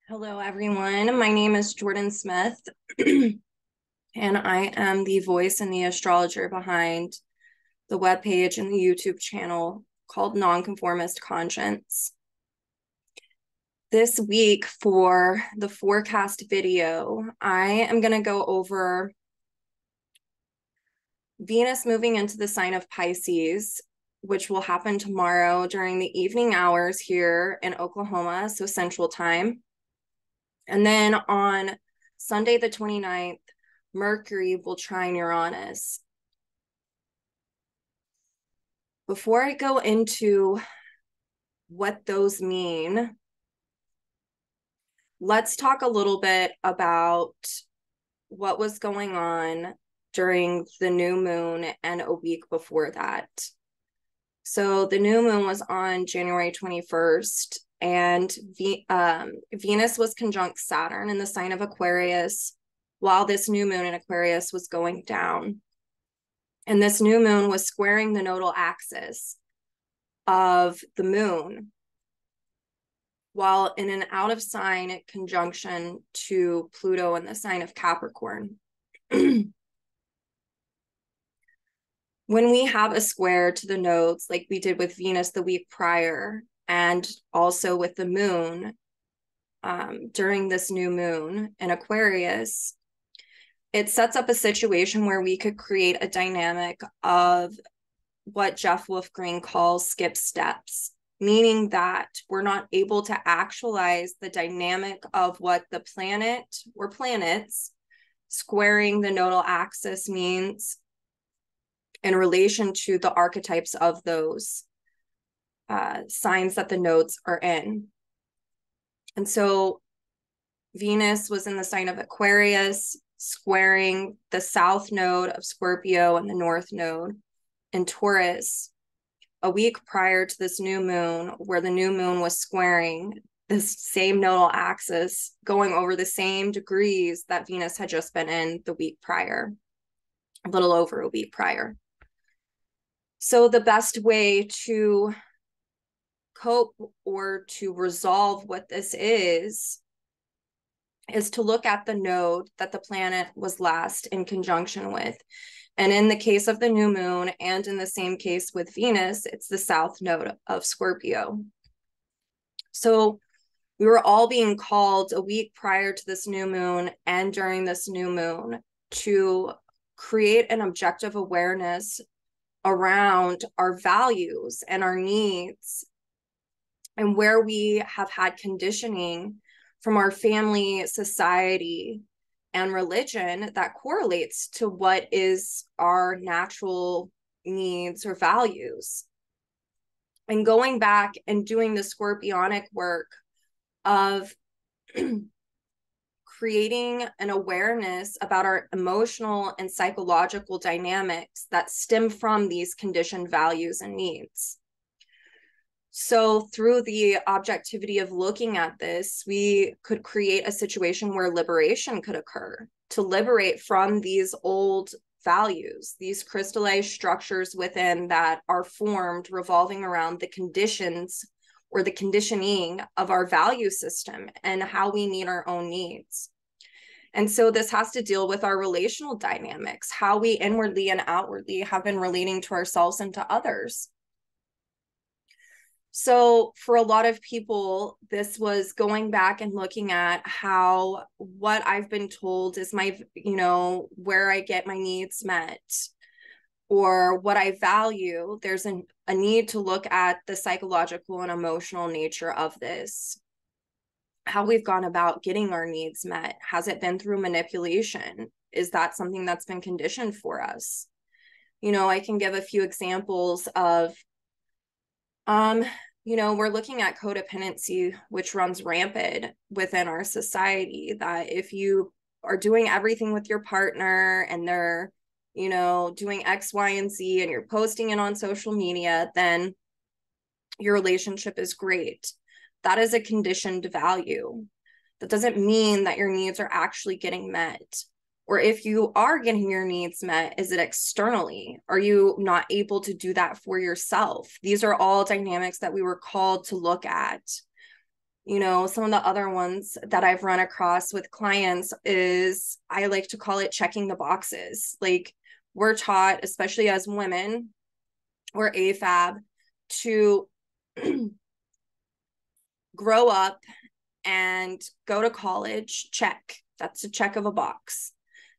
Hello, everyone. My name is Jordyn Smith, and I am the voice and the astrologer behind the webpage and the YouTube channel called Nonconformist Conscience. This week for the forecast video, I am going to go over Venus moving into the sign of Pisces, which will happen tomorrow during the evening hours here in Oklahoma, so Central Time. And then on Sunday, the 29th, Mercury will trine Uranus. Before I go into what those mean, let's talk a little bit about what was going on during the new moon and a week before that. So the new moon was on January 21st, and Venus was conjunct Saturn in the sign of Aquarius while this new moon in Aquarius was going down. And this new moon was squaring the nodal axis of the moon while in an out of sign conjunction to Pluto in the sign of Capricorn. When we have a square to the nodes, like we did with Venus the week prior, and also with the moon during this new moon in Aquarius, it sets up a situation where we could create a dynamic of what Jeff Wolfgreen calls skip steps, meaning that we're not able to actualize the dynamic of what the planet or planets squaring the nodal axis means in relation to the archetypes of those signs that the nodes are in. And so Venus was in the sign of Aquarius, squaring the south node of Scorpio and the north node in Taurus a week prior to this new moon, where the new moon was squaring this same nodal axis, going over the same degrees that Venus had just been in the week prior, a little over a week prior. So the best way to cope or to resolve what this is to look at the node that the planet was last in conjunction with. And in the case of the new moon, and in the same case with Venus, it's the south node of Scorpio. So we were all being called a week prior to this new moon and during this new moon to create an objective awareness around our values and our needs, and where we have had conditioning from our family, society, and religion that correlates to what is our natural needs or values. And going back and doing the scorpionic work of creating an awareness about our emotional and psychological dynamics that stem from these conditioned values and needs. So through the objectivity of looking at this, we could create a situation where liberation could occur, to liberate from these old values, these crystallized structures within that are formed revolving around the conditions or the conditioning of our value system and how we meet our own needs. And so this has to deal with our relational dynamics, how we inwardly and outwardly have been relating to ourselves and to others. So for a lot of people, this was going back and looking at how what I've been told is my, where I get my needs met, or what I value. There's a need to look at the psychological and emotional nature of this, how we've gone about getting our needs met. Has it been through manipulation? Is that something that's been conditioned for us? I can give a few examples of, we're looking at codependency, which runs rampant within our society, that if you are doing everything with your partner and they're doing X, Y, and Z, and you're posting it on social media, then your relationship is great. That is a conditioned value. That doesn't mean that your needs are actually getting met. Or if you are getting your needs met, is it externally? Are you not able to do that for yourself? These are all dynamics that we were called to look at. You know, some of the other ones that I've run across with clients is, I like to call it checking the boxes. Like, we're taught, especially as women, we're AFAB, to grow up and go to college, check. That's a check of a box.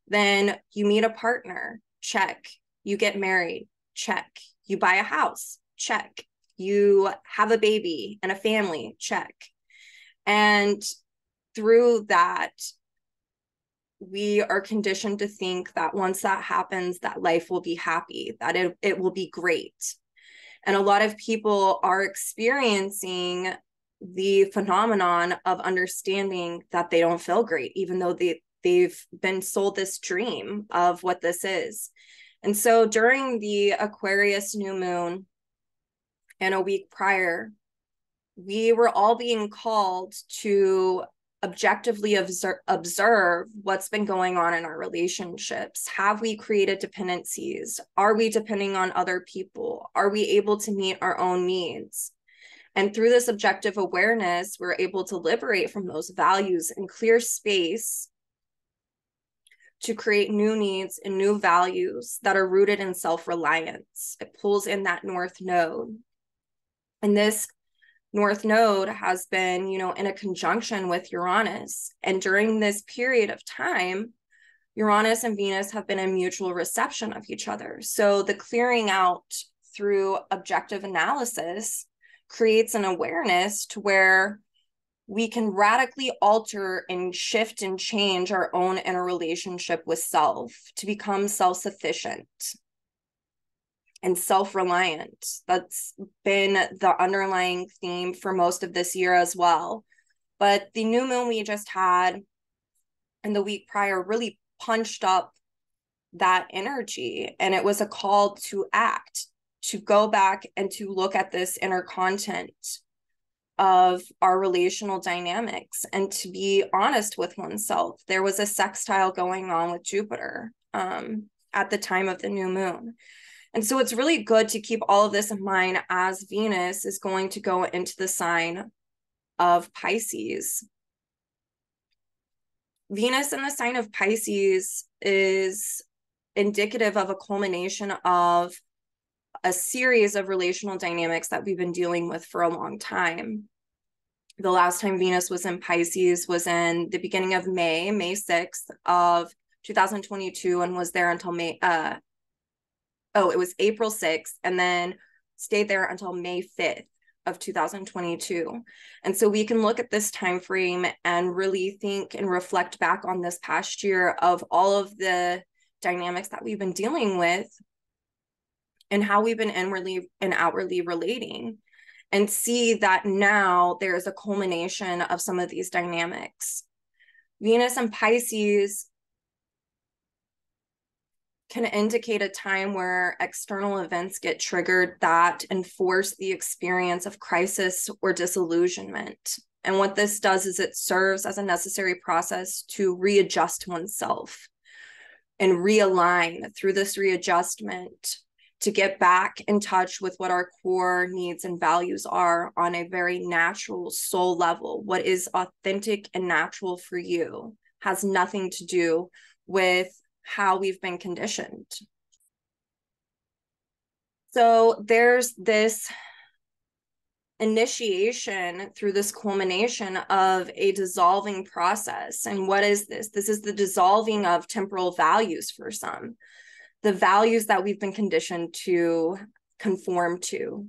Then you meet a partner, check. You get married, check. You buy a house, check. You have a baby and a family, check. And through that, we are conditioned to think that once that happens, that life will be happy, that it will be great. And a lot of people are experiencing the phenomenon of understanding that they don't feel great, even though they've been sold this dream of what this is. And so during the Aquarius new moon and a week prior, we were all being called to objectively observe what's been going on in our relationships. Have we created dependencies? Are we depending on other people? Are we able to meet our own needs? And through this objective awareness, we're able to liberate from those values and clear space to create new needs and new values that are rooted in self-reliance. It pulls in that North Node. And this North Node has been, you know, in a conjunction with Uranus. And during this period of time, Uranus and Venus have been in mutual reception of each other. So the clearing out through objective analysis creates an awareness to where we can radically alter and shift and change our own inner relationship with self to become self-sufficient and self-reliant. That's been the underlying theme for most of this year as well. But the new moon we just had and the week prior really punched up that energy. And it was a call to act, to go back and to look at this inner content of our relational dynamics and to be honest with oneself. There was a sextile going on with Jupiter at the time of the new moon. And so it's really good to keep all of this in mind as Venus is going to go into the sign of Pisces. Venus in the sign of Pisces is indicative of a culmination of a series of relational dynamics that we've been dealing with for a long time. The last time Venus was in Pisces was in the beginning of May 6th of 2022, and was there until it was April 6th, and then stayed there until May 5th of 2022. And so we can look at this time frame and really think and reflect back on this past year of all of the dynamics that we've been dealing with and how we've been inwardly and outwardly relating, and see that now there is a culmination of some of these dynamics. Venus and Pisces can indicate a time where external events get triggered that enforce the experience of crisis or disillusionment. And what this does is it serves as a necessary process to readjust oneself and realign through this readjustment to get back in touch with what our core needs and values are on a very natural soul level. What is authentic and natural for you has nothing to do with how we've been conditioned. So there's this initiation through this culmination of a dissolving process. And what is this? This is the dissolving of temporal values for some, the values that we've been conditioned to conform to.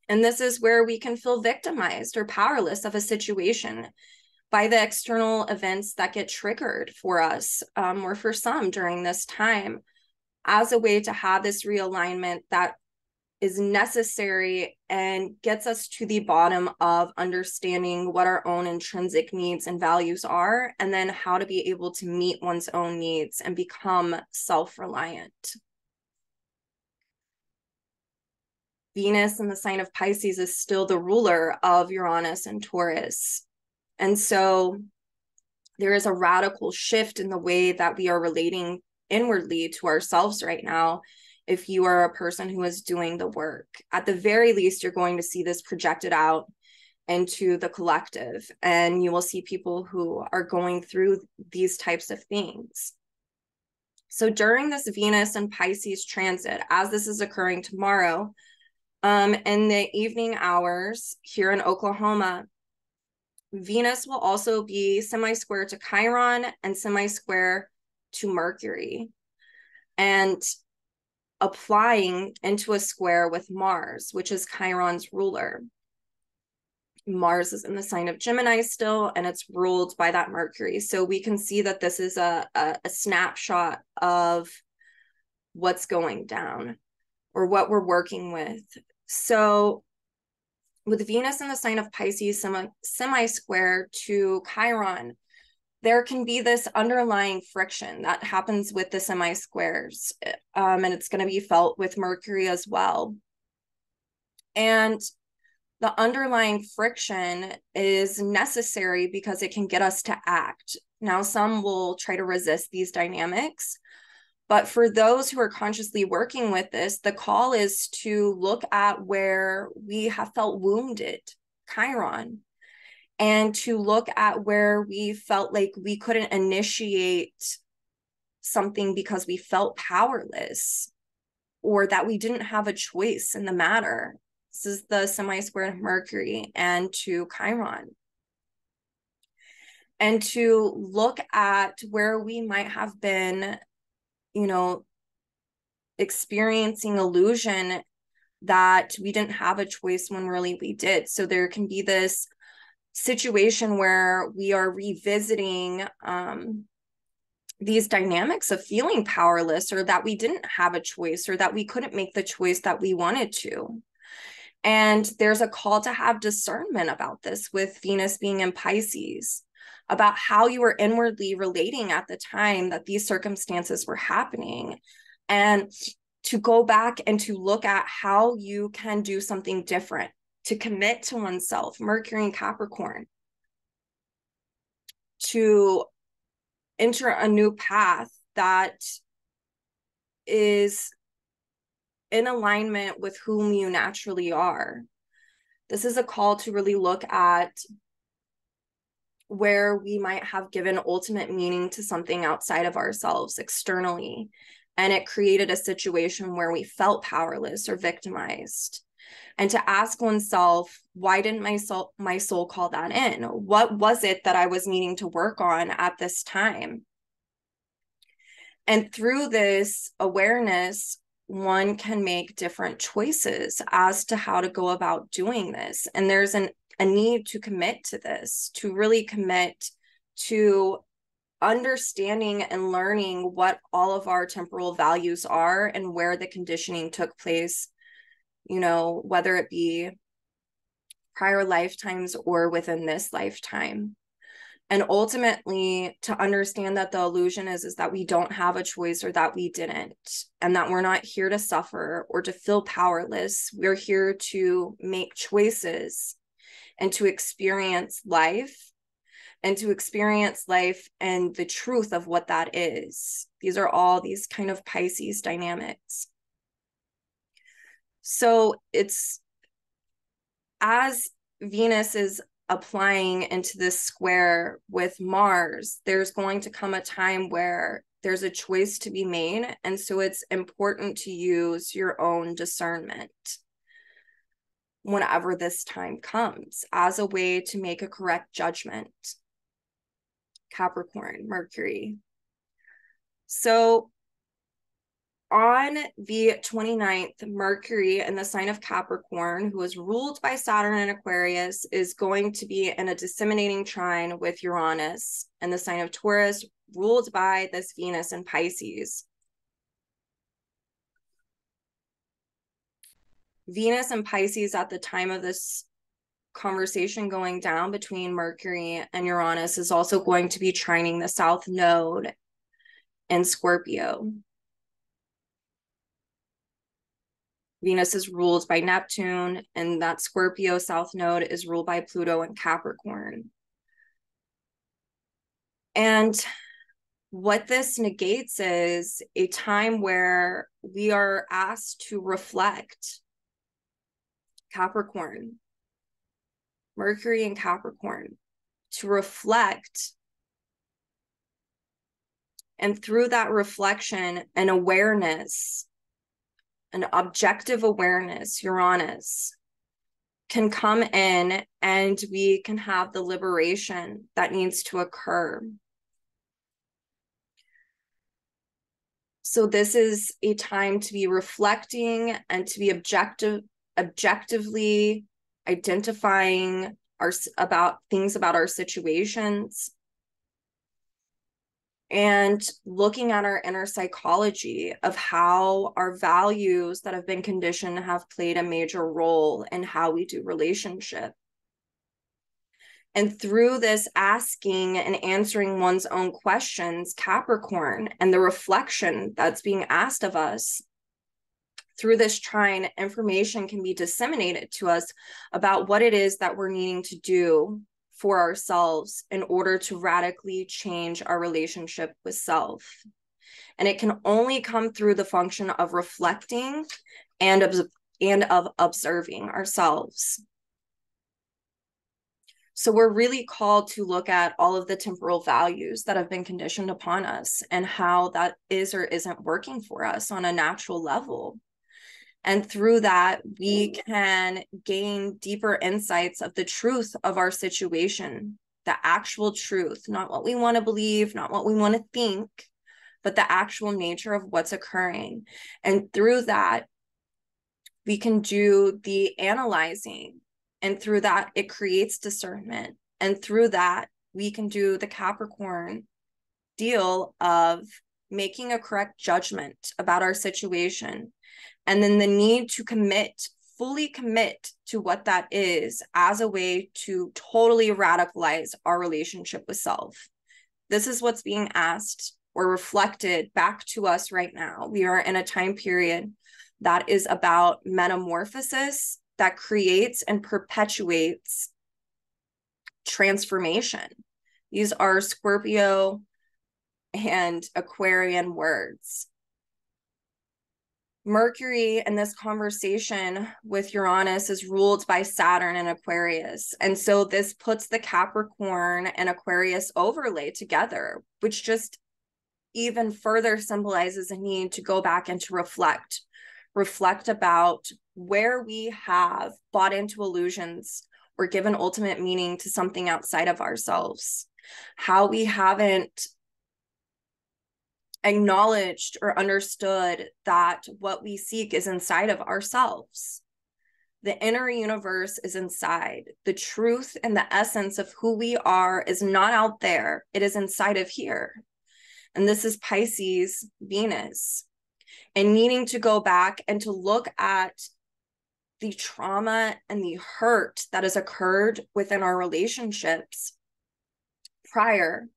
And this is where we can feel victimized or powerless of a situation by the external events that get triggered for us, or for some during this time, as a way to have this realignment that is necessary and gets us to the bottom of understanding what our own intrinsic needs and values are, and then how to be able to meet one's own needs and become self-reliant. Venus in the sign of Pisces is still the ruler of Uranus and Taurus. And so there is a radical shift in the way that we are relating inwardly to ourselves right now. If you are a person who is doing the work, at the very least, you're going to see this projected out into the collective, and you will see people who are going through these types of things. So during this Venus and Pisces transit, as this is occurring tomorrow, in the evening hours here in Oklahoma, Venus will also be semi-square to Chiron and semi-square to Mercury, and applying into a square with Mars, which is Chiron's ruler. Mars is in the sign of Gemini still, and it's ruled by that Mercury. So we can see that this is a snapshot of what's going down or what we're working with. So with Venus in the sign of Pisces, semi-square to Chiron, there can be this underlying friction that happens with the semi-squares, and it's going to be felt with Mercury as well. And the underlying friction is necessary because it can get us to act. Now, some will try to resist these dynamics, but for those who are consciously working with this, the call is to look at where we have felt wounded, Chiron, and to look at where we felt like we couldn't initiate something because we felt powerless or that we didn't have a choice in the matter. This is the semi-square to Mercury and to Chiron. And to look at where we might have been, experiencing illusion that we didn't have a choice when really we did. So there can be this situation where we are revisiting these dynamics of feeling powerless, or that we didn't have a choice, or that we couldn't make the choice that we wanted to. And there's a call to have discernment about this with Venus being in Pisces, about how you were inwardly relating at the time that these circumstances were happening, and to go back and to look at how you can do something different, to commit to oneself, Mercury and Capricorn, to enter a new path that is in alignment with whom you naturally are. This is a call to really look at where we might have given ultimate meaning to something outside of ourselves externally, and it created a situation where we felt powerless or victimized. And to ask oneself, why didn't my soul call that in? What was it that I was needing to work on at this time? And through this awareness, one can make different choices as to how to go about doing this. And there's a need to commit to this, to really commit to understanding and learning what all of our temporal values are and where the conditioning took place, whether it be prior lifetimes or within this lifetime. And ultimately, to understand that the illusion is that we don't have a choice, or that we didn't, and that we're not here to suffer or to feel powerless. We're here to make choices and to experience life, and the truth of what that is. These are all these kind of Pisces dynamics. So it's as Venus is applying into this square with Mars, there's going to come a time where there's a choice to be made. And so it's important to use your own discernment whenever this time comes as a way to make a correct judgment. Capricorn, Mercury. So on the 29th, Mercury in the sign of Capricorn, who is ruled by Saturn and Aquarius, is going to be in a disseminating trine with Uranus in the sign of Taurus, ruled by this Venus in Pisces. Venus and Pisces at the time of this conversation going down between Mercury and Uranus is also going to be trining the South Node in Scorpio. Venus is ruled by Neptune, and that Scorpio South Node is ruled by Pluto and Capricorn. And what this negates is a time where we are asked to reflect, Capricorn, Mercury in Capricorn, to reflect. And through that reflection and awareness, an objective awareness, Uranus, can come in and we can have the liberation that needs to occur. So this is a time to be reflecting and to be objectively identifying about our situations, and looking at our inner psychology of how our values that have been conditioned have played a major role in how we do relationship. And through this asking and answering one's own questions, Capricorn, and the reflection that's being asked of us, through this trine, information can be disseminated to us about what it is that we're needing to do for ourselves in order to radically change our relationship with self. And it can only come through the function of reflecting and of observing ourselves. So we're really called to look at all of the temporal values that have been conditioned upon us and how that is or isn't working for us on a natural level. And through that, we can gain deeper insights of the truth of our situation, the actual truth, not what we want to believe, not what we want to think, but the actual nature of what's occurring. And through that, we can do the analyzing. And through that, it creates discernment. And through that, we can do the Capricorn deal of making a correct judgment about our situation. And then the need to fully commit to what that is as a way to totally radicalize our relationship with self. This is what's being asked or reflected back to us right now. We are in a time period that is about metamorphosis that creates and perpetuates transformation. These are Scorpio and Aquarian words. Mercury in this conversation with Uranus is ruled by Saturn and Aquarius. And so this puts the Capricorn and Aquarius overlay together, which just even further symbolizes a need to go back and to reflect about where we have bought into illusions or given ultimate meaning to something outside of ourselves, how we haven't acknowledged or understood that what we seek is inside of ourselves. The inner universe is inside. The truth and the essence of who we are is not out there. It is inside of here. And this is Pisces, Venus. And needing to go back and to look at the trauma and the hurt that has occurred within our relationships prior,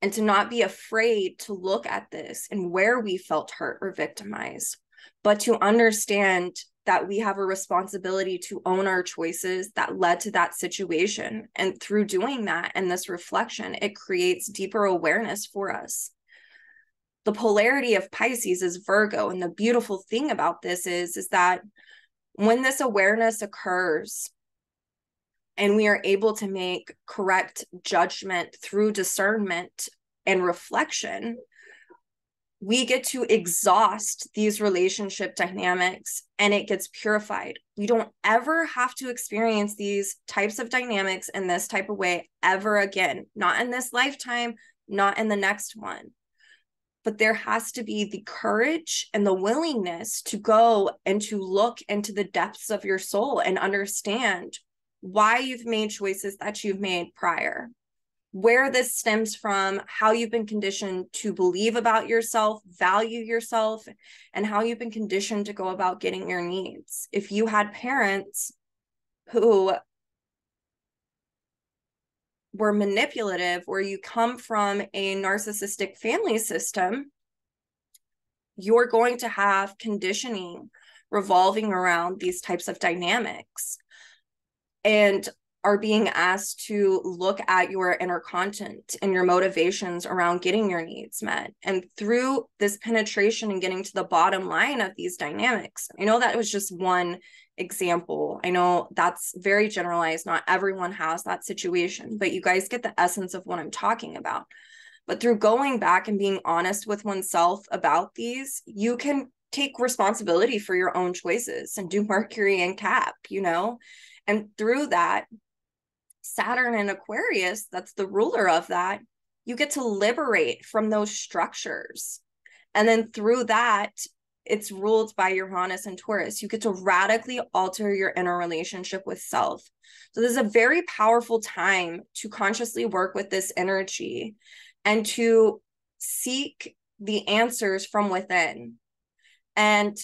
and to not be afraid to look at this and where we felt hurt or victimized, but to understand that we have a responsibility to own our choices that led to that situation. And through doing that and this reflection, it creates deeper awareness for us. The polarity of Pisces is Virgo. And the beautiful thing about this is that when this awareness occurs, and we are able to make correct judgment through discernment and reflection, we get to exhaust these relationship dynamics and it gets purified. We don't ever have to experience these types of dynamics in this type of way ever again, not in this lifetime, not in the next one. But there has to be the courage and the willingness to go and to look into the depths of your soul and understand why you've made choices that you've made prior, where this stems from, how you've been conditioned to believe about yourself, value yourself, and how you've been conditioned to go about getting your needs. If you had parents who were manipulative, or you come from a narcissistic family system, you're going to have conditioning revolving around these types of dynamics. And are being asked to look at your inner content and your motivations around getting your needs met. And through this penetration and getting to the bottom line of these dynamics, I know that was just one example. I know that's very generalized. Not everyone has that situation, but you guys get the essence of what I'm talking about. But through going back and being honest with oneself about these, you can take responsibility for your own choices and do Mercury and Cap, and through that, Saturn in Aquarius, that's the ruler of that, you get to liberate from those structures. And then through that, it's ruled by Uranus and Taurus. You get to radically alter your inner relationship with self. So this is a very powerful time to consciously work with this energy and to seek the answers from within. And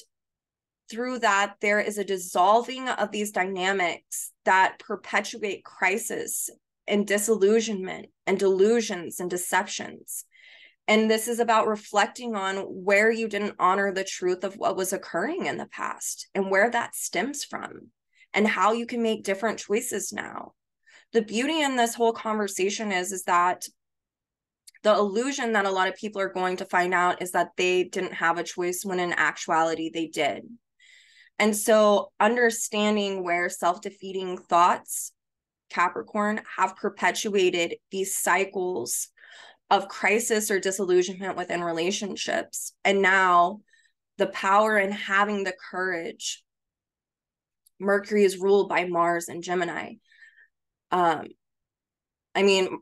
through that, there is a dissolving of these dynamics that perpetuate crisis and disillusionment and delusions and deceptions. And this is about reflecting on where you didn't honor the truth of what was occurring in the past and where that stems from and how you can make different choices now. The beauty in this whole conversation is that the illusion that a lot of people are going to find out is that they didn't have a choice when in actuality they did. And so understanding where self-defeating thoughts, Capricorn, have perpetuated these cycles of crisis or disillusionment within relationships. And now the power in having the courage. Mercury is ruled by Mars and Gemini.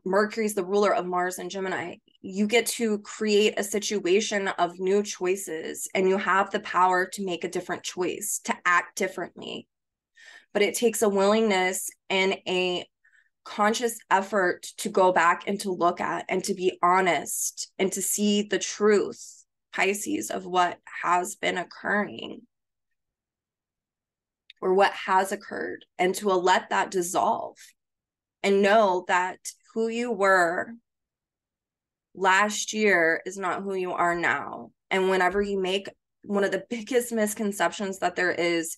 Mercury is the ruler of Mars and Gemini. You get to create a situation of new choices, and you have the power to make a different choice, to act differently. But it takes a willingness and a conscious effort to go back and to look at and to be honest and to see the truth, Pisces, of what has been occurring or what has occurred, and to let that dissolve and know that who you were last year is not who you are now. And whenever you make, one of the biggest misconceptions that there is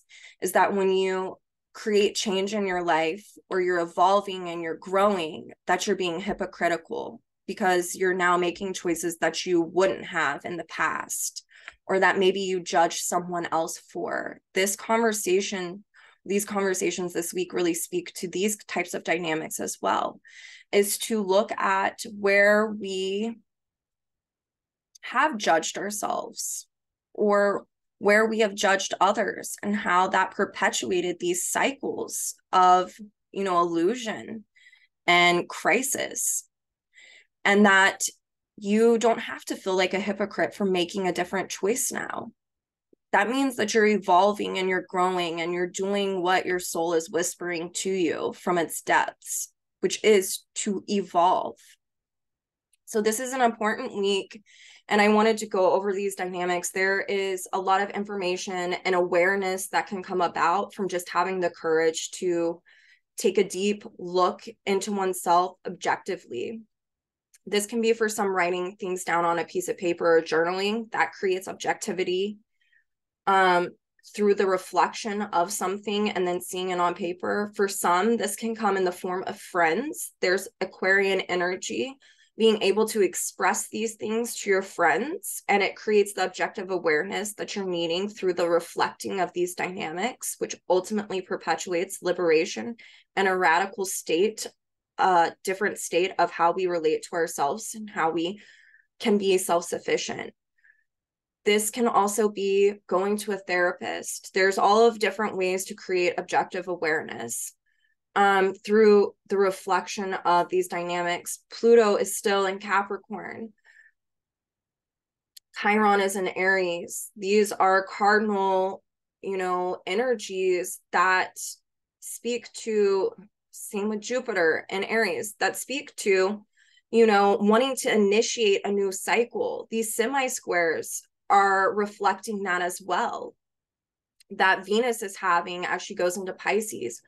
that when you create change in your life or you're evolving and you're growing, that you're being hypocritical because you're now making choices that you wouldn't have in the past, or that maybe you judge someone else for. These conversations this week really speak to these types of dynamics as well, is to look at where we have judged ourselves or where we have judged others and how that perpetuated these cycles of, illusion and crisis. And that you don't have to feel like a hypocrite for making a different choice now. That means that you're evolving and you're growing and you're doing what your soul is whispering to you from its depths, which is to evolve. So this is an important week, and I wanted to go over these dynamics. There is a lot of information and awareness that can come about from just having the courage to take a deep look into oneself objectively. This can be for some writing things down on a piece of paper or journaling that creates objectivity through the reflection of something and then seeing it on paper. For some, this can come in the form of friends. There's Aquarian energy, being able to express these things to your friends, and it creates the objective awareness that you're needing through the reflecting of these dynamics, which ultimately perpetuates liberation and a radical state, different state of how we relate to ourselves and how we can be self-sufficient. This can also be going to a therapist. There's all of different ways to create objective awareness through the reflection of these dynamics. Pluto is still in Capricorn. Chiron is in Aries. These are cardinal, energies that speak to, same with Jupiter and Aries, that speak to, wanting to initiate a new cycle. These semi-squares are reflecting that as well, that Venus is having as she goes into Pisces.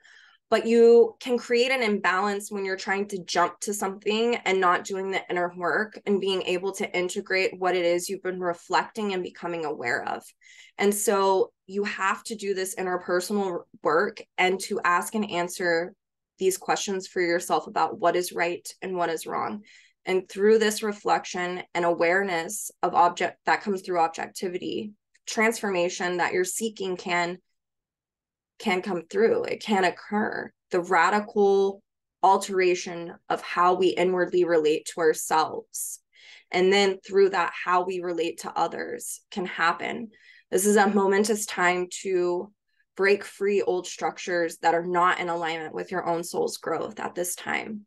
But you can create an imbalance when you're trying to jump to something and not doing the inner work and being able to integrate what it is you've been reflecting and becoming aware of. And so you have to do this interpersonal work and to ask and answer these questions for yourself about what is right and what is wrong. And through this reflection and awareness of object that comes through objectivity, transformation that you're seeking can come through. It can occur. The radical alteration of how we inwardly relate to ourselves, and then through that, how we relate to others can happen. This is a momentous time to break free old structures that are not in alignment with your own soul's growth at this time.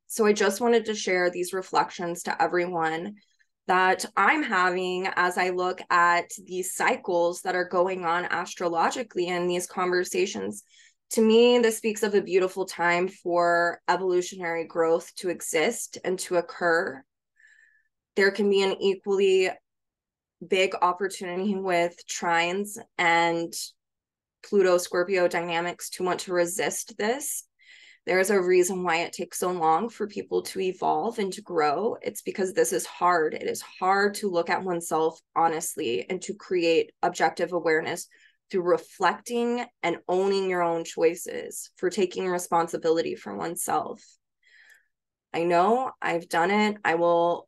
So I just wanted to share these reflections to everyone that I'm having as I look at these cycles that are going on astrologically in these conversations. To me, this speaks of a beautiful time for evolutionary growth to exist and to occur. There can be an equally big opportunity with trines and Pluto Scorpio dynamics to want to resist this. There's a reason why it takes so long for people to evolve and to grow. It's because this is hard. It is hard to look at oneself honestly and to create objective awareness through reflecting and owning your own choices, for taking responsibility for oneself. I know I've done it. I will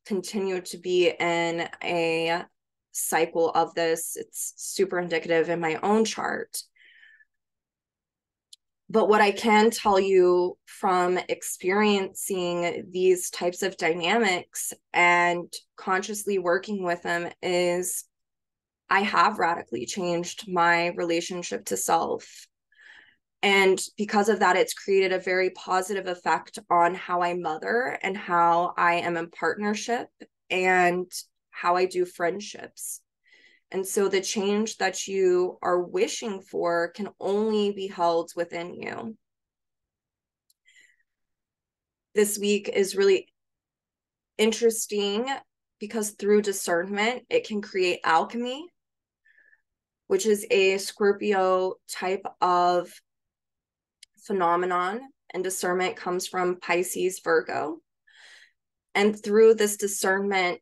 continue to be in a cycle of this. It's super indicative in my own chart. But what I can tell you from experiencing these types of dynamics and consciously working with them is I have radically changed my relationship to self. And because of that, it's created a very positive effect on how I mother and how I am in partnership and how I do friendships. And so the change that you are wishing for can only be held within you. This week is really interesting because through discernment, it can create alchemy, which is a Scorpio type of phenomenon. And discernment comes from Pisces, Virgo. And through this discernment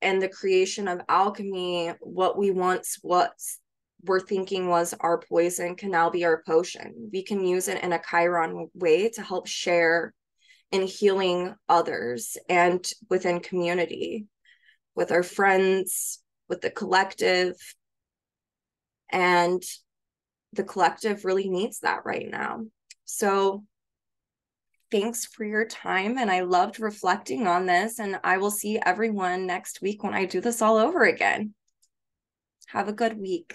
and the creation of alchemy, what we once were thinking was our poison can now be our potion. We can use it in a Chiron way to help share in healing others and within community, with our friends, with the collective. And the collective really needs that right now. So thanks for your time. And I loved reflecting on this. And I will see everyone next week when I do this all over again. Have a good week.